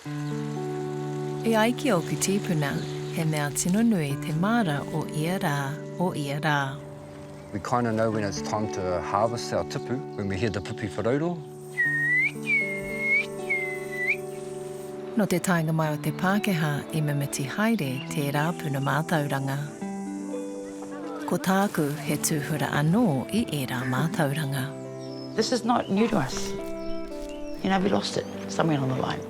E ai ki oku tīpuna, he mea tino nui te māra o ia rā. We kind of know when it's time to harvest our tipu, when we hear the pipi wharauro. No te tainga mai o te Pākehā I mimiti haere te rāpuna mātauranga. Ko tāku he tūhura anō I e rā mātauranga. This is not new to us. You know, we lost it somewhere along the line.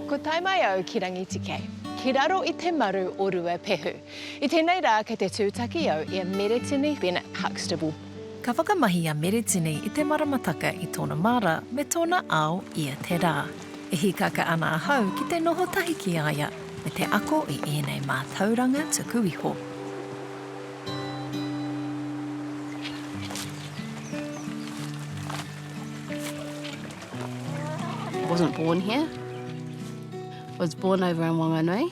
Ko tai mai au ki rangiti kei. Ki raro I te maru o rua pehu. I tēnei rā kei te tūtaki au I a Meretini Bennett-Huxtable. Ka whakamahi a Meretini I te Maramataka I tōna māra me tōna ao ia te rā. E hikaka ana ahau ki te noho tahi ki aia me te ako I ēnei mātauranga tuku iho. I wasn't born here. Was born over in Whanganui.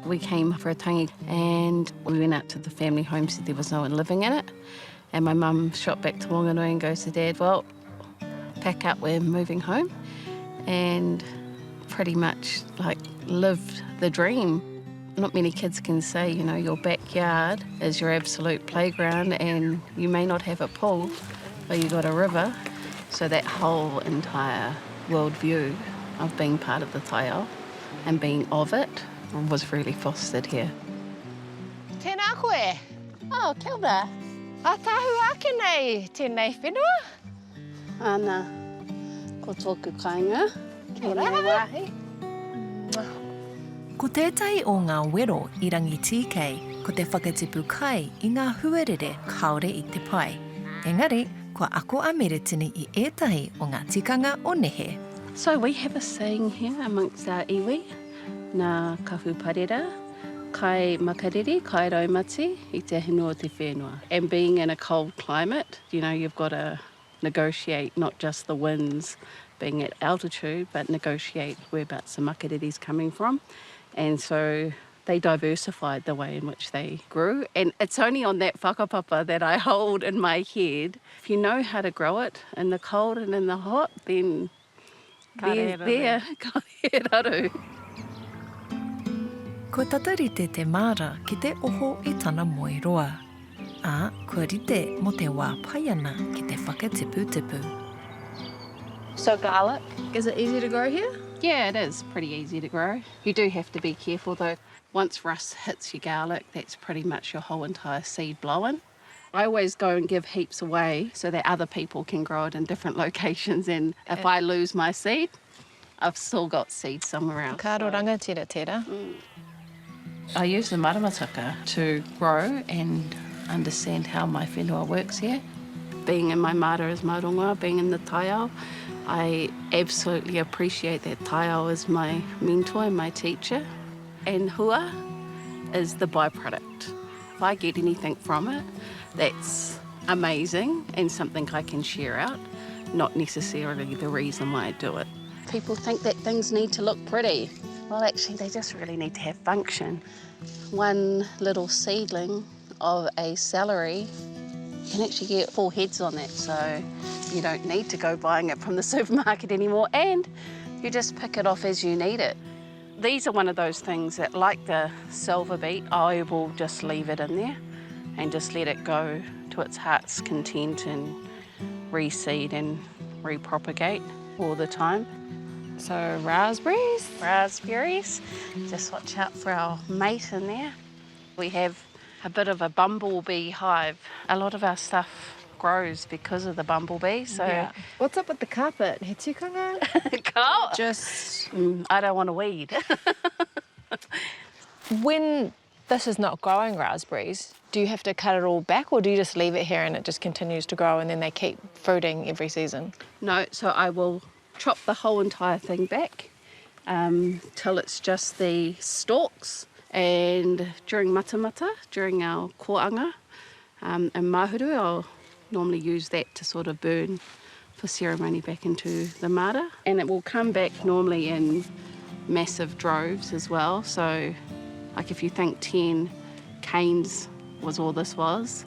We came for a tangi and we went out to the family home, said there was no one living in it. And my mum shot back to Whanganui and goes to Dad, well, pack up, we're moving home. And pretty much like lived the dream. Not many kids can say, you know, your backyard is your absolute playground and you may not have a pool, but you got a river. So that whole entire worldview of being part of the taiao and being of it was really fostered here. Tēnā koe. Oh, kia ora. A tahu ake nei tēnei whenua. Ana, ko tōku kāinga. Kia ora. Wāhi. Ko tētahi o ngā wero I rangi tīkei, ko te whakatipu kai I ngā huarere kaore I te pai. Engari, kua ako a Meretini I ētahi o ngā tikanga o nehe. So we have a saying here amongst our iwi, nā kahu parera, kai makariri, kai raumati, I te hinua o te whenua. And being in a cold climate, you know, you've got to negotiate not just the winds being at altitude, but negotiate whereabouts the makariri's coming from. And so they diversified the way in which they grew. And it's only on that whakapapa that I hold in my head. If you know how to grow it in the cold and in the hot, then there, ka re raru. Ko tatarite te māra ki te oho I tana moeroa. A kua rite mo te wā paiana ki te whakatipu-tipu. So garlic, is it easy to grow here? Yeah, it is pretty easy to grow. You do have to be careful though. Once rust hits your garlic, that's pretty much your whole entire seed blowing. I always go and give heaps away so that other people can grow it in different locations, and if I lose my seed, I've still got seed somewhere else. Kāroranga tira tira. I use the Maramataka to grow and understand how my whenua works here. Being in my māra as Mārongoa, being in the taiao, I absolutely appreciate that taiao is my mentor and my teacher. And hua is the byproduct. If I get anything from it, that's amazing and something I can share out, not necessarily the reason why I do it. People think that things need to look pretty. Well, actually, they just really need to have function. One little seedling of a celery can actually get 4 heads on that, so you don't need to go buying it from the supermarket anymore, and you just pick it off as you need it. These are one of those things that, like the silver beet, I will just leave it in there and just let it go to its heart's content and reseed and repropagate all the time. So raspberries? Raspberries, just watch out for our mate in there. We have a bit of a bumblebee hive. A lot of our stuff grows because of the bumblebee, so... Yeah. What's up with the carpet? He tikanga? Cool. Just... I don't want to weed. When this is not growing raspberries, do you have to cut it all back, or do you just leave it here and it just continues to grow and then they keep fruiting every season? No, so I will chop the whole entire thing back till it's just the stalks. And during matamata, during our koanga and mahuru, I'll normally use that to sort of burn for ceremony back into the māra. And it will come back normally in massive droves as well. So like if you think 10 canes was all this was,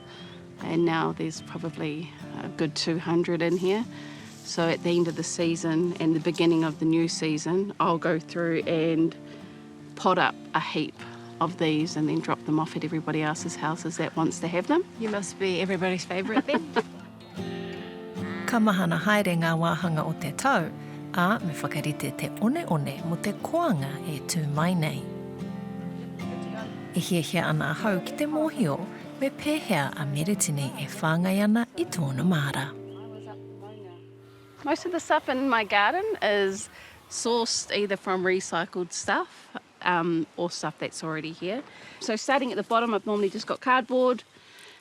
and now there's probably a good 200 in here. So at the end of the season and the beginning of the new season, I'll go through and pot up a heap of these and then drop them off at everybody else's houses that wants to have them. You must be everybody's favourite then. Ka mahana haere ngā wāhanga o te tau, a me whakarite te one mo te koanga e tū mai nei. E hiahia ana a hau ki te mōhio, me pēhea a Meretini e whāngai ana I tōna māra. Most of the stuff in my garden is sourced either from recycled stuff or stuff that's already here. So starting at the bottom, I've normally just got cardboard,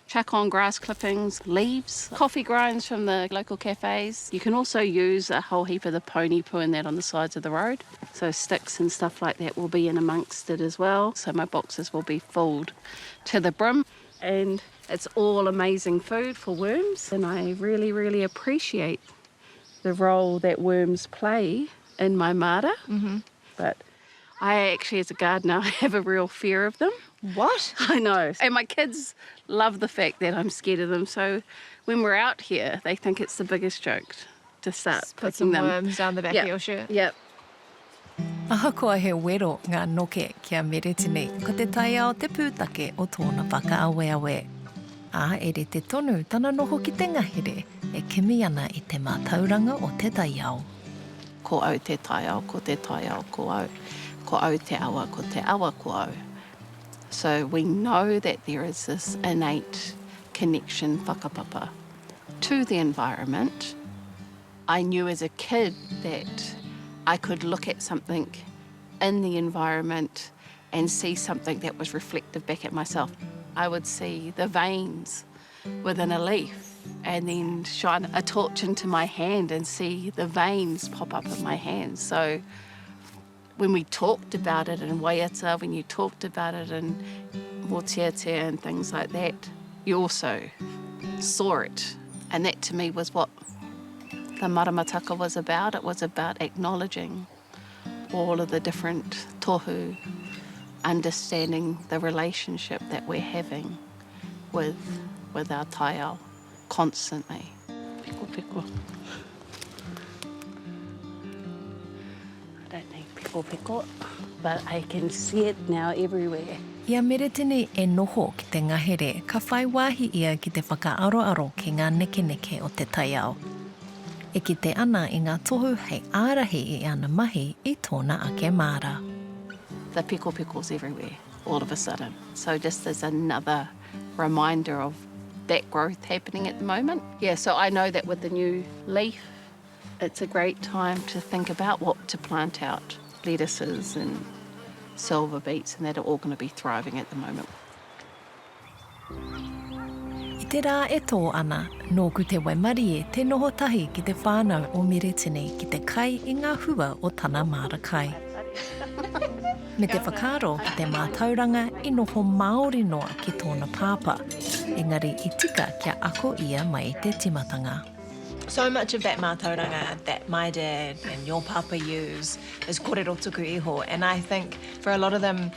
chuck on grass clippings, leaves, coffee grinds from the local cafes. You can also use a whole heap of the pony poo and that on the sides of the road. So sticks and stuff like that will be in amongst it as well. So my boxes will be filled to the brim. And it's all amazing food for worms. And I really, really appreciate the role that worms play in my māra. Mm-hmm. But I actually, as a gardener, have a real fear of them. What? I know. And my kids love the fact that I'm scared of them. So when we're out here, they think it's the biggest joke to start Put picking some them. worms down the back of your shirt. Yep. Ahakoa he wero ngā noke kia Meretini, ko te taia o te pūtake o tōna whakaaweawe. A ere te tonu tana noho ki te ngahere, e kimi ana I te mātauranga o te taiao. Ko au te taiao, ko te taiao, ko au. Ko au te awa, ko te awa, ko au. So we know that there is this innate connection, whakapapa, to the environment. I knew as a kid that I could look at something in the environment and see something that was reflective back at myself. I would see the veins within a leaf and then shine a torch into my hand and see the veins pop up in my hand. So when we talked about it in Waiata, when you talked about it in Motiatea and things like that, you also saw it. And that to me was what the Maramataka was about. It was about acknowledging all of the different tohu, understanding the relationship that we're having with our taiao constantly. Piko, piko. I don't need piko, piko, but I can see it now everywhere. Ia Meretini e noho ki te ngahere, ka whai wāhi ia ki te whakaaroaro ki ngā neke o te taiao. E ki te ana I ngā tohu hei ārahi I ana mahi I tōna ake māra. The piko-piko's everywhere, all of a sudden. So just as another reminder of that growth happening at the moment. Yeah, so I know that with the new leaf, it's a great time to think about what to plant out. Lettuces and silver beets, and that are all going to be thriving at the moment. I te rā e tō ana, nōku te waimari e te noho tahi ki te whānau o Meretini ki te kai I ngā hua o tana māra kai. Me te whakaaro ki te mātauranga I noho Māori noa ki tōna pāpa, engari I tika kia ako ia mai te timatanga. So much of that mātauranga that my dad and your papa use is kōrero tuku iho. And I think for a lot of them,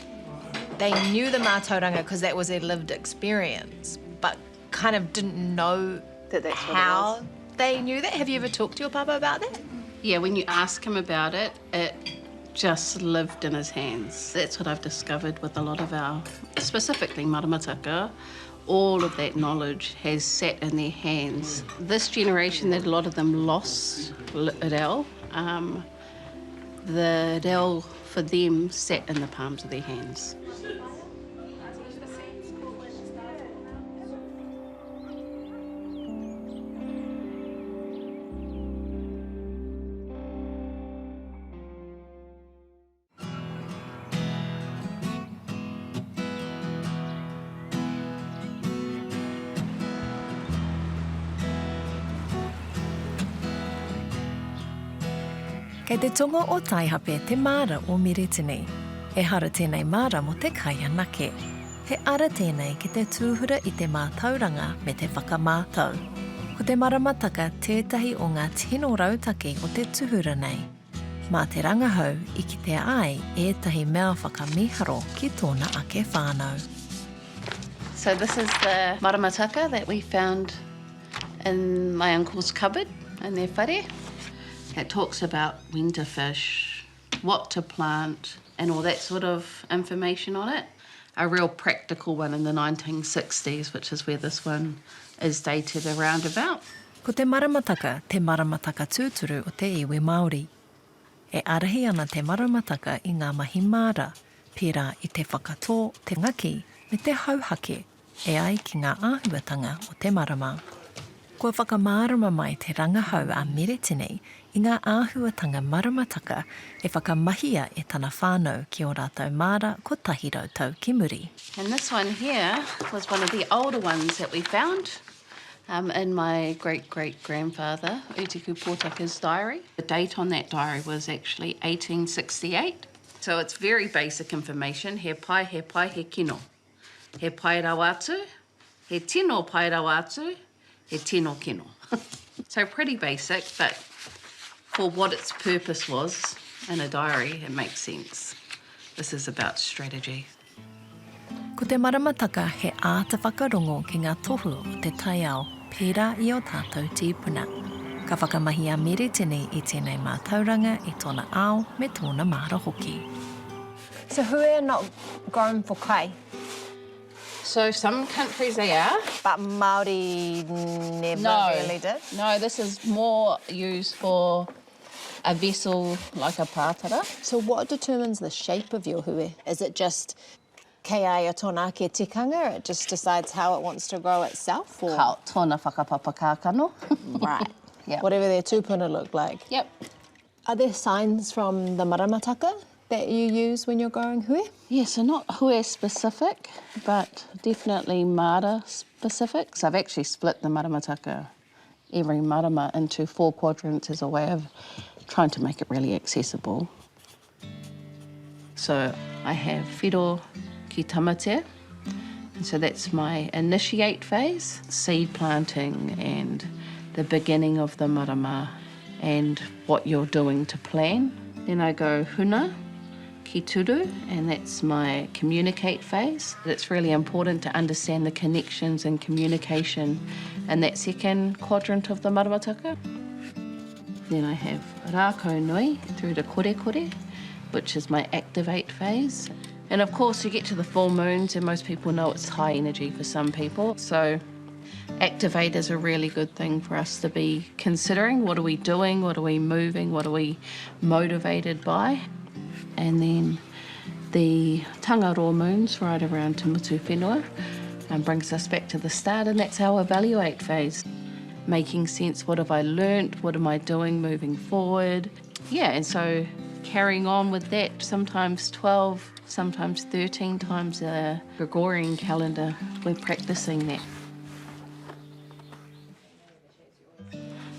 they knew the mātauranga because that was their lived experience, but kind of didn't know That's how they knew that. Have you ever talked to your papa about that? Yeah, when you ask him about it, it just lived in his hands. That's what I've discovered with a lot of our, specifically Maramataka, all of that knowledge has sat in their hands. This generation, that a lot of them lost reo, the reo for them sat in the palms of their hands. Kei te tonga o taihape te māra o Meretini. E hara tēnei māra mo te kaianake. He ara tēnei ki te tūhura I te mātauranga me te whakamātau. Ko te Maramataka tētahi o ngā tino rautaki o te tuhura nei. Mā te rangahau I ki te ai ētahi mea whakamiharo ki tōna ake whānau. So this is the Maramataka that we found in my uncle's cupboard in their whare. It talks about when to fish, what to plant, and all that sort of information on it. A real practical one in the 1960s, which is where this one is dated around about. Ko te Maramataka tūturu o te iwi Māori. E arahi ana te Maramataka I ngā mahi māra, pērā I te whakatō, te ngaki, me te hauhake, e ai ki ngā āhuatanga o te marama. Kua whakamārama mai te rangahau a Meretini I ngā āhuatanga Maramataka e whakamahia e tana whānau ki o rātou māra ko tahi rautau ki muri. And this one here was one of the older ones that we found in my great-great-grandfather, Utiku Pōtaka's diary. The date on that diary was actually 1868. So it's very basic information. He pai, he kino. He pai rau atu, he tino pai rau atu, he tino kino. So pretty basic, but for what its purpose was in a diary, it makes sense. This is about strategy. Ko te Maramataka he āta whakarongo ki ngā tohu o te taiao, pērā I o tātou tīpuna. Ka whakamahi a Meretini I tēnei mātauranga I tōna ao me tōna māra hoki. So hui are not grown for kai, So some countries they are. but Māori never really did. No, this is more used for a vessel like a pātara. So what determines the shape of your hui? Is it just kei ai o tōna ake tikanga, it just decides how it wants to grow itself? Or? Ka tōna whakapapa kākano. Right. Yeah. Whatever their tūpuna look like. Yep. Are there signs from the Maramataka that you use when you're growing hui? Yeah, so not hue specific, but definitely māra specific. So I've actually split the Maramataka, every marama, into 4 quadrants as a way of trying to make it really accessible. So I have whiro ki tamatea, and so that's my initiate phase, seed planting and the beginning of the marama and what you're doing to plan. Then I go huna, ki turu, and that's my communicate phase. It's really important to understand the connections and communication in that second quadrant of the Maramataka. Then I have rākau nui through to kore kore, which is my activate phase. And of course you get to the full moons and most people know it's high energy for some people. So activate is a really good thing for us to be considering. What are we doing? What are we moving? What are we motivated by? And then the tangaro moons right around Te Mutu Whenua brings us back to the start, and that's our evaluate phase. Making sense, what have I learnt? What am I doing moving forward? Yeah, and so carrying on with that, sometimes 12, sometimes 13 times a Gregorian calendar, we're practicing that.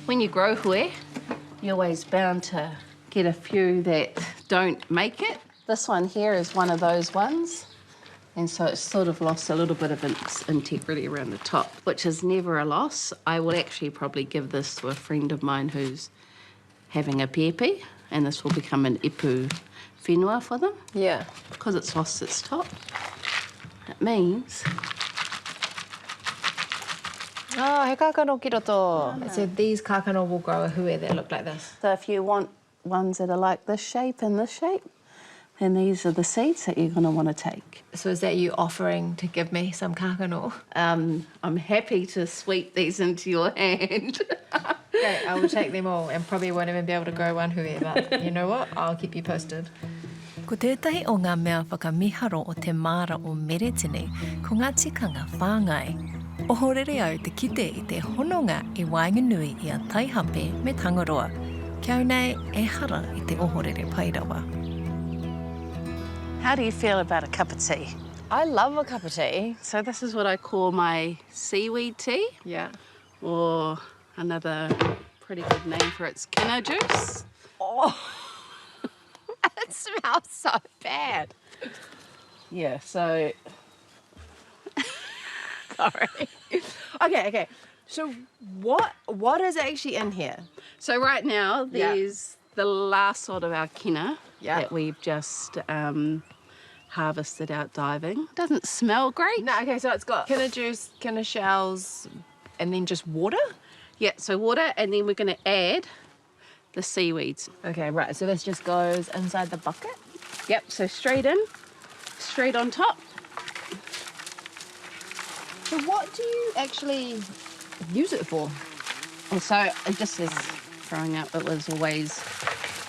When you grow hui, you're always bound to get a few that don't make it. This one here is one of those ones, and so it's sort of lost a little bit of its integrity around the top, which is never a loss. I will actually probably give this to a friend of mine who's having a pepe, and this will become an ipu whenua for them. Yeah. Because it's lost its top. It means... Oh, he kākano ki roto. So these kākano will grow a hui that look like this. So if you want ones that are like this shape and this shape, then these are the seeds that you're going to want to take. So is that you offering to give me some kākano? I'm happy to sweep these into your hand. Great, I will take them all and probably won't even be able to grow one hui, but you know what? I'll keep you posted. Ko tētahi o ngā mea whakamiharo o te māra o Meretini, ko ngā tikanga whāngai. O horere au te kite I te hononga I wainganui I a taihape me tangaroa. Kia nei e hara I te ohorere pairawa. How do you feel about a cup of tea? I love a cup of tea. So this is what I call my seaweed tea, Yeah. or another pretty good name for it's kino juice. Oh, it smells so bad. Yeah, so... Sorry. Okay. So what is actually in here? So right now, there's the last sort of our kina that we've just harvested out diving. Doesn't smell great. No, okay, so it's got kina juice, kina shells, and then just water? Yeah, so water, and then we're going to add the seaweeds. Okay, right, so this just goes inside the bucket? Yep, so straight in, straight on top. So what do you actually use it for? And so it just is growing up, it was always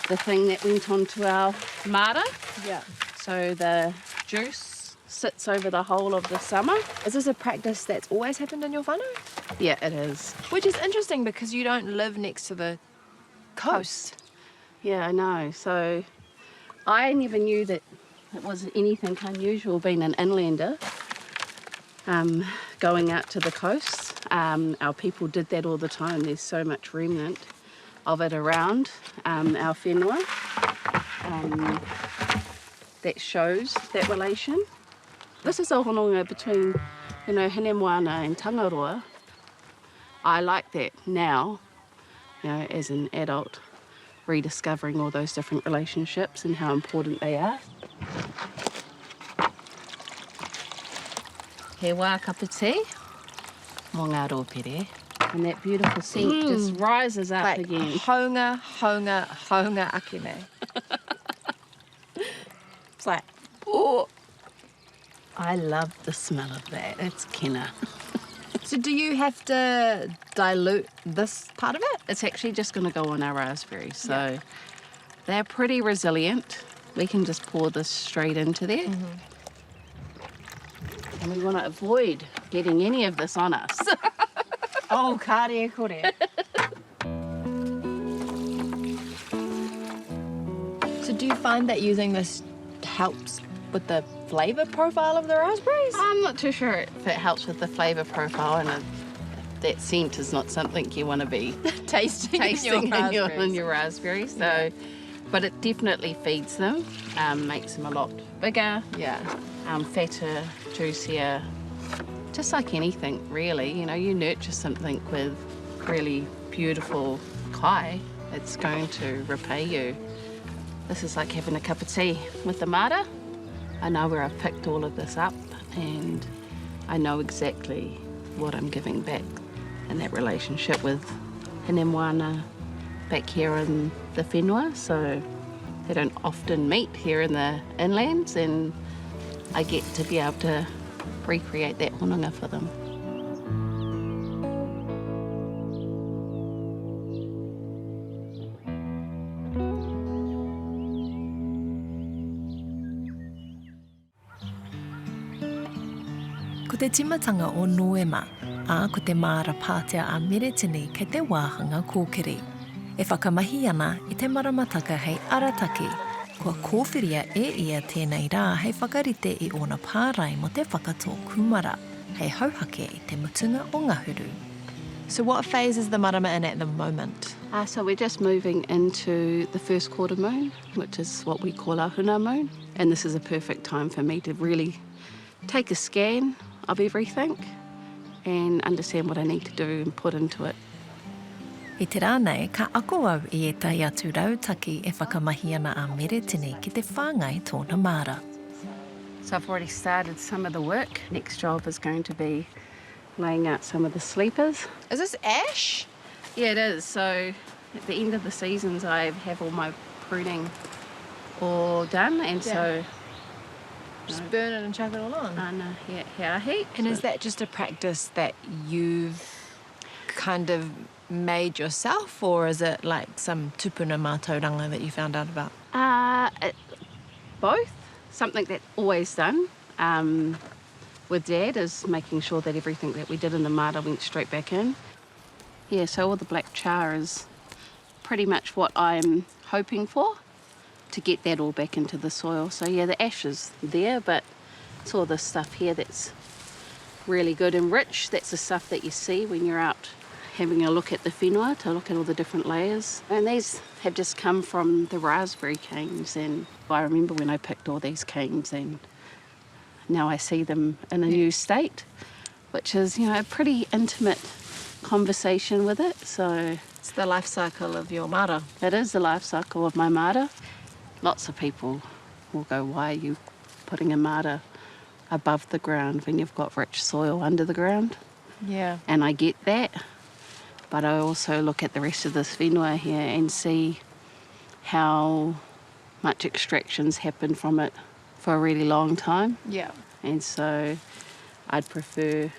the thing that went on to our māra. Yeah. So the juice sits over the whole of the summer. Is this a practice that's always happened in your whānau? Yeah, it is. Which is interesting because you don't live next to the coast. Yeah, I know. So I never knew that it was anything unusual being an inlander, going out to the coast. Our people did that all the time. There's so much remnant of it around our whenua that shows that relation. This is a hononga between, hine moana and tangaroa. I like that now, as an adult, rediscovering all those different relationships and how important they are. He wā a cup of tea, mō ngā rōpere, and that beautiful scent just rises up Like again. honga akine. It's like, Oh, I love the smell of that. It's kina. so do you have to dilute this part of it? It's actually just going to go on our raspberries, so they're pretty resilient. We can just pour this straight into there. And we want to avoid getting any of this on us. Oh, kāre kore. So do you find that using this helps with the flavour profile of the raspberries? I'm not too sure if it helps with the flavour profile, and that scent is not something you want to be Tasting in your raspberries. So, but it definitely feeds them, makes them a lot bigger, Yeah. fatter, juicier. Just like anything, really. You nurture something with really beautiful kai, it's going to repay you. This is like having a cup of tea with the māra. I know where I've picked all of this up, and I know exactly what I'm giving back in that relationship with hine moana back here in the whenua. So they don't often meet here in the inlands, and I get to be able to recreate that hononga for them. Ko te timatanga o Noema, ko te māra pātea a Meretini kei te wāhanga kōkiri. E whakamahi ana I te Maramataka hei arataki, kua kōwhiria ia tēnei rā hei whakarite I ōna pārai mo te whakatō kumara, hei hauhake I te mutunga o ngahuru. So what phase is the marama in at the moment? So we're just moving into the first quarter moon, which is what we call our huna moon. And this is a perfect time for me to really take a scan of everything and understand what I need to do and put into it. I te rānei, ka ako au I ētahi atu rautaki e whakamahi ana a Meretini ki te whāngai tōna māra. So I've already started some of the work. Next job is going to be laying out some of the sleepers. Is this ash? Yeah, it is. So at the end of the seasons, I have all my pruning all done, and so Just burn it and chuck it all on. here heat. And is that just a practice that you've kind of made yourself, or is it like some tupuna mātauranga that you found out about? Both. Something that's always done with Dad is making sure that everything that we did in the māra went straight back in. Yeah, so all the black char is pretty much what I'm hoping for, to get that all back into the soil. So yeah, the ash is there, but it's all this stuff here that's really good and rich. That's the stuff that you see when you're out having a look at the whenua, to look at all the different layers. And these have just come from the raspberry canes, and I remember when I picked all these canes, and now I see them in a new state, which is, a pretty intimate conversation with it. So It's the life cycle of your māra. it is the life cycle of my māra. Lots of people will go, why are you putting a māra above the ground when you've got rich soil under the ground? Yeah. And I get that. But I also look at the rest of this whenua here and see how much extractions happen from it for a really long time. Yeah. And so I'd prefer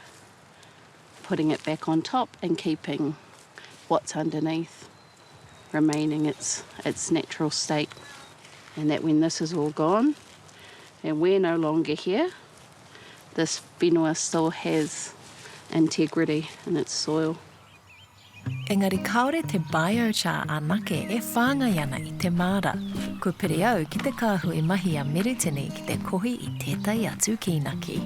putting it back on top and keeping what's underneath remaining its natural state. And that when this is all gone and we're no longer here, this whenua still has integrity in its soil. Engari kaore te biochar anake e whāngai ana I te māra. Ko pere au ki te kāhui mahi a Meretini ki te kohi I tētai atu kīnaki.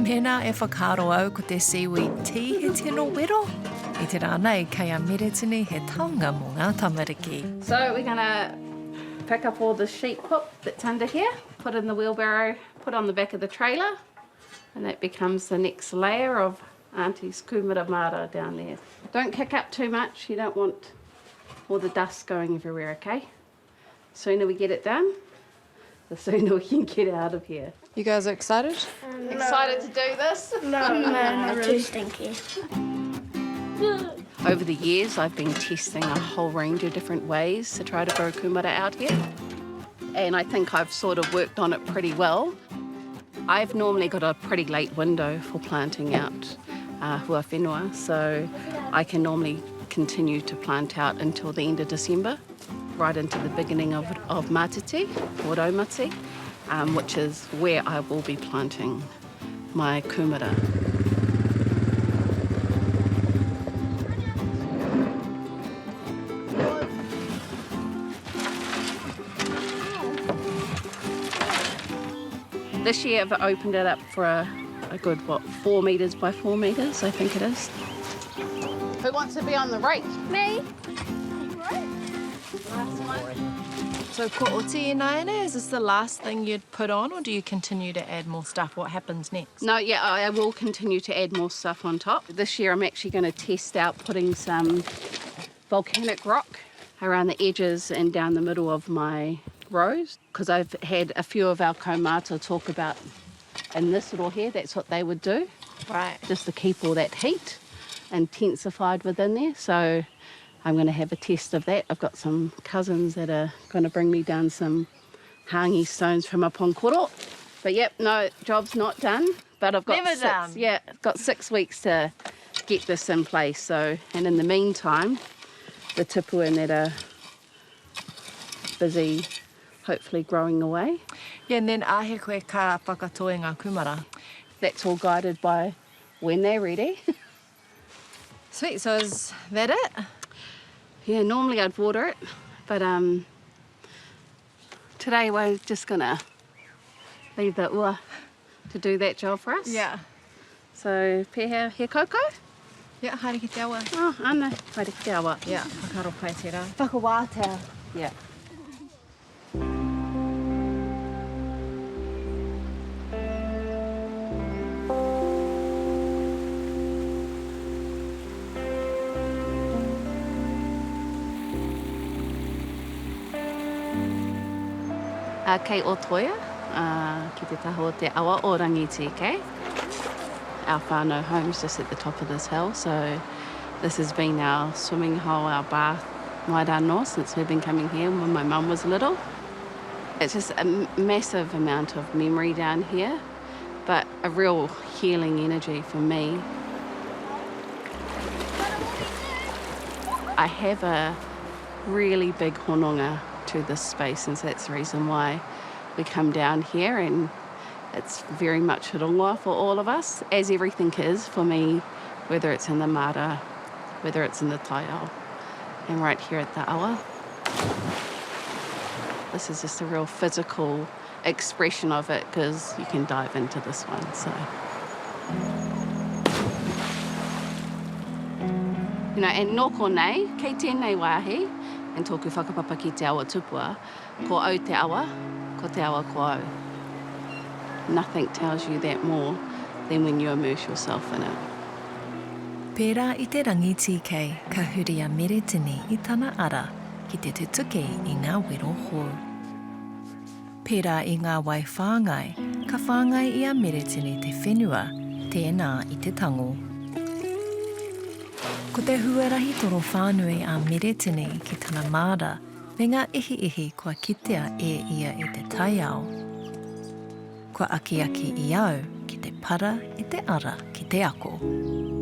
Mena e whakaro au ko te seaweed tea he tino wero. I te rānei kei a Meretini he taonga mō ngā tamariki. So we're going to pick up all the sheep hook that's under here, put in the wheelbarrow, put on the back of the trailer, and that becomes the next layer of Auntie's kumara māra down there. Don't kick up too much, you don't want all the dust going everywhere, okay? The sooner we get it done, the sooner we can get out of here. You guys are excited? Excited to do this? No, too stinky. Over the years, I've been testing a whole range of different ways to try to grow kumara out here. And I think I've sort of worked on it pretty well. I've normally got a pretty late window for planting out hua whenua, so I can normally continue to plant out until the end of December, right into the beginning of Mātiti, or Raumati, which is where I will be planting my kumara. This year I've opened it up for a good, 4 metres by 4 metres, I think it is. Who wants to be on the rake? Me. Last one. So ko oti inaene, is this the last thing you'd put on, or do you continue to add more stuff? What happens next? No, yeah, I will continue to add more stuff on top. This year I'm actually going to test out putting some volcanic rock around the edges and down the middle of my rows, because I've had a few of our kaumata talk about in this little here, that's what they would do. Right. Just to keep all that heat intensified within there. So I'm going to have a test of that. I've got some cousins that are going to bring me down some hangi stones from up on Koro. But yep, no, job's not done. But I've got Never done. Yeah, I've got 6 weeks to get this in place. So, and in the meantime, the tipuan that are busy hopefully growing away. Yeah, and then ahe koe ka whakatoe ngā kumara. That's all guided by when they're ready. Sweet, so is that it? Yeah, normally I'd water it, but today we're just gonna leave the ua to do that job for us. Yeah. So, pēhea he koko? Yeah, haere ki te awa. Oh, ana, haere ki te awa. Yeah, whakaro pai te rā. Whakawātea. Yeah. Kei o Toia, ki te taho o te awa o Rangiti, okay? Our whānau home's just at the top of this hill, so this has been our swimming hole, our bath, mai rā since we've been coming here when my mum was little. It's just a massive amount of memory down here, but a real healing energy for me. I have a really big hononga to this space, and so that's the reason why we come down here, and it's very much a rongoa for all of us, as everything is for me, whether it's in the māra, whether it's in the taiao, and right here at the awa. This is just a real physical expression of it, because you can dive into this one, so. You know, and nō nei, kei tēnei wāhi, and tōku whakapapa ki te awa tupua, ko au te awa, ko te awa ko au. Nothing tells you that more than when you immerse yourself in it. Pērā I te rangiti kei ka huri a Meretini I tana ara ki te tutuki I ngā wero hou. Pērā I ngā wai whāngai, ka whāngai I a Meretini te whenua, tēnā I te tango. Ko te huarahi toro whānui a Meretini ki tana māra, me ngā ihi kua kitea ia I te taiao. Kua aki I au ki te para I te ara ki te ako.